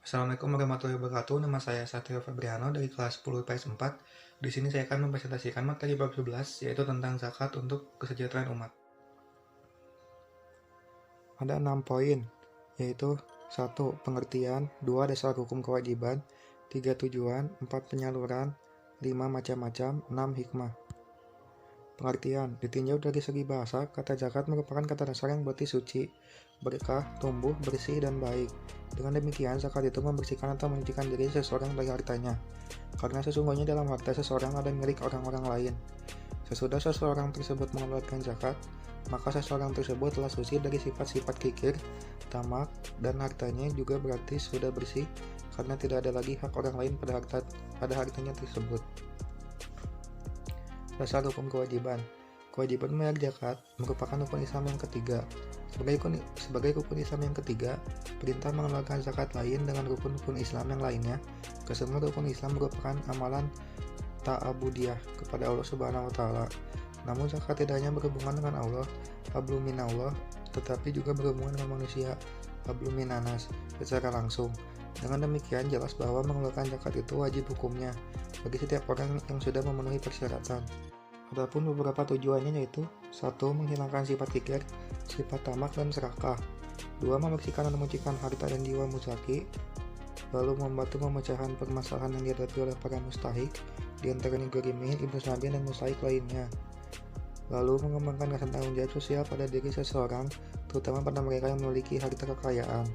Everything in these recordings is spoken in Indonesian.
Assalamualaikum warahmatullahi wabarakatuh. Nama saya Satrio Fabriano dari kelas 10 IPS 4. Di sini saya akan mempresentasikan materi bab 11, yaitu tentang zakat untuk kesejahteraan umat. Ada 6 poin, yaitu 1. Pengertian, 2. Dasar hukum kewajiban, 3. Tujuan, 4. Penyaluran, 5. Macam-macam, 6. Hikmah. Pengertian, ditinjau dari segi bahasa, kata zakat merupakan kata dasar yang berarti suci, berkah, tumbuh, bersih, dan baik. Dengan demikian, zakat itu membersihkan atau menyucikan diri seseorang dari hartanya, karena sesungguhnya dalam harta seseorang ada milik orang-orang lain. Sesudah seseorang tersebut mengeluarkan zakat, maka seseorang tersebut telah suci dari sifat-sifat kikir, tamak, dan hartanya juga berarti sudah bersih, karena tidak ada lagi hak orang lain pada hartanya tersebut. Dasar hukum kewajiban. Kewajiban membayar zakat merupakan rukun Islam yang ketiga. Sebagai rukun Islam yang ketiga, perintah mengeluarkan zakat lain dengan rukun-rukun Islam yang lainnya. Kesemua rukun Islam merupakan amalan ta'abudiyah kepada Allah Subhanahu wa Ta'ala. Namun zakat tidak hanya berhubungan dengan Allah, hablum minallah, tetapi juga berhubungan dengan manusia, hablum minanas, secara langsung. Dengan demikian jelas bahwa mengeluarkan zakat itu wajib hukumnya bagi setiap orang yang sudah memenuhi persyaratan. Adapun beberapa tujuannya yaitu 1. Menghilangkan sifat kikir, sifat tamak, dan serakah. 2. Membersihkan dan menyucikan harta dan jiwa muzaki, lalu membantu pemecahan permasalahan yang dihadapi oleh para mustahik, di antaranya gorimin, ibnu sabi, dan mustahik lainnya. Lalu mengembangkan rasa tanggung jawab sosial pada diri seseorang, terutama pada mereka yang memiliki harta kekayaan.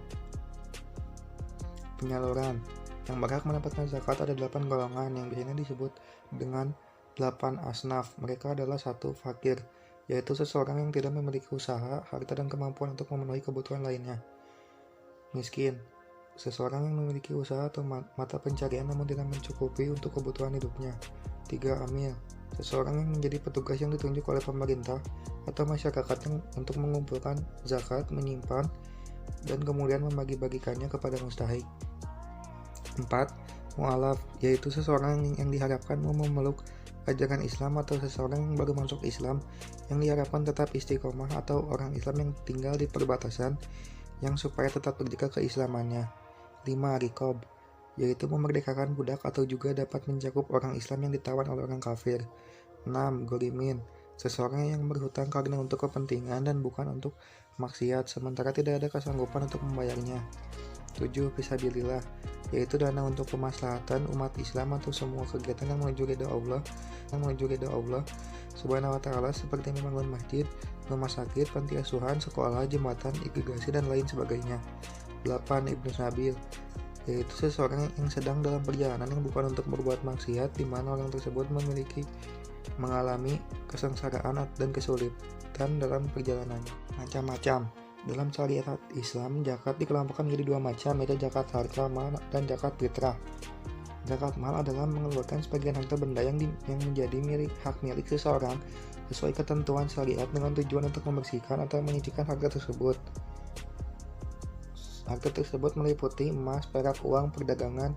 Penyaluran. Yang berhak mendapatkan zakat ada 8 golongan yang biasanya disebut dengan 8 asnaf. Mereka adalah 1. Fakir, yaitu seseorang yang tidak memiliki usaha, harta, dan kemampuan untuk memenuhi kebutuhan lainnya. Miskin, seseorang yang memiliki usaha atau mata pencarian namun tidak mencukupi untuk kebutuhan hidupnya. 3. Amil, seseorang yang menjadi petugas yang ditunjuk oleh pemerintah atau masyarakat untuk mengumpulkan zakat, menyimpan, dan kemudian membagi-bagikannya kepada mustahik. 4. Mu'alaf, yaitu seseorang yang diharapkan mau memeluk ajaran Islam atau seseorang yang baru masuk Islam yang diharapkan tetap istiqomah, atau orang Islam yang tinggal di perbatasan yang supaya tetap berjaga keislamannya. 5. Riqab, yaitu memerdekakan budak atau juga dapat mencakup orang Islam yang ditawan oleh orang kafir. 6. Gorimin, seseorang yang berhutang karena untuk kepentingan dan bukan untuk maksiat, sementara tidak ada kesanggupan untuk membayarnya. 7. Fisabilillah, yaitu dana untuk kemaslahatan umat Islam atau semua kegiatan yang menuju ridha Allah Subhanahu wa Ta'ala, seperti membangun masjid, rumah sakit, panti asuhan, sekolah, jembatan, irigasi, dan lain sebagainya. 8. Ibnu sabil, yaitu seseorang yang sedang dalam perjalanan yang bukan untuk berbuat maksiat, di mana orang tersebut mengalami kesengsaraan dan kesulitan dalam perjalanannya. Macam-macam. Dalam syariat Islam, zakat dikelompokkan menjadi 2 macam, yaitu zakat harta mal dan zakat fitrah. Zakat mal adalah mengeluarkan sebagian harta benda yang menjadi hak milik seseorang sesuai ketentuan syariat dengan tujuan untuk membersihkan atau menyucikan harta tersebut. Harta tersebut meliputi emas, perak, uang, perdagangan,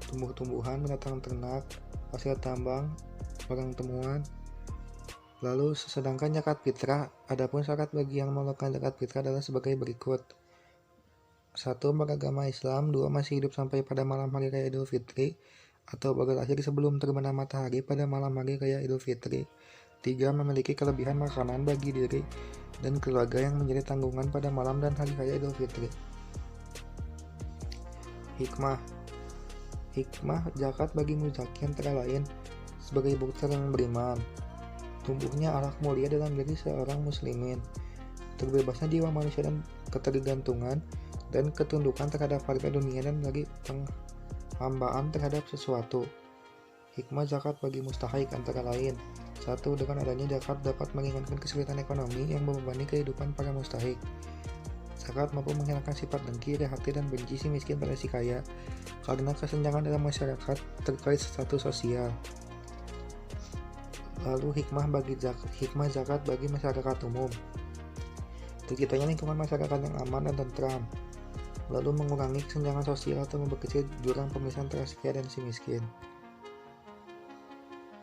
tumbuh-tumbuhan, binatang ternak, hasil tambang, barang temuan. Lalu sedangkan zakat fitrah, adapun syarat bagi yang melakukan zakat fitrah adalah sebagai berikut. 1. Beragama Islam. 2. Masih hidup sampai pada malam hari raya Idul Fitri atau baru lahir sebelum terbenam matahari pada malam hari raya Idul Fitri. 3. Memiliki kelebihan makanan bagi diri dan keluarga yang menjadi tanggungan pada malam dan hari raya Idul Fitri. Hikmah zakat bagi muzaki antara lain sebagai bukti yang beriman, tumbuhnya akhlak mulia dalam diri seorang muslimin, terbebasnya jiwa manusia dan ketergantungan dan ketundukan terhadap harta dunia dan lagi penghambaan terhadap sesuatu. Hikmah zakat bagi mustahik antara lain. 1. Dengan adanya zakat dapat meringankan kesulitan ekonomi yang membebani kehidupan para mustahik. Zakat mampu menghilangkan sifat dengki, iri hati, dan benci si miskin pada si kaya karena kesenjangan dalam masyarakat terkait status sosial. Lalu hikmah zakat bagi masyarakat umum, terciptanya lingkungan masyarakat yang aman dan tentram, lalu mengurangi kesenjangan sosial atau memperkecil jurang pemisahan antara si kaya dan si miskin.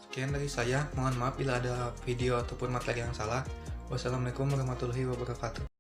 Sekian dari saya, mohon maaf bila ada video ataupun materi yang salah. Wassalamualaikum warahmatullahi wabarakatuh.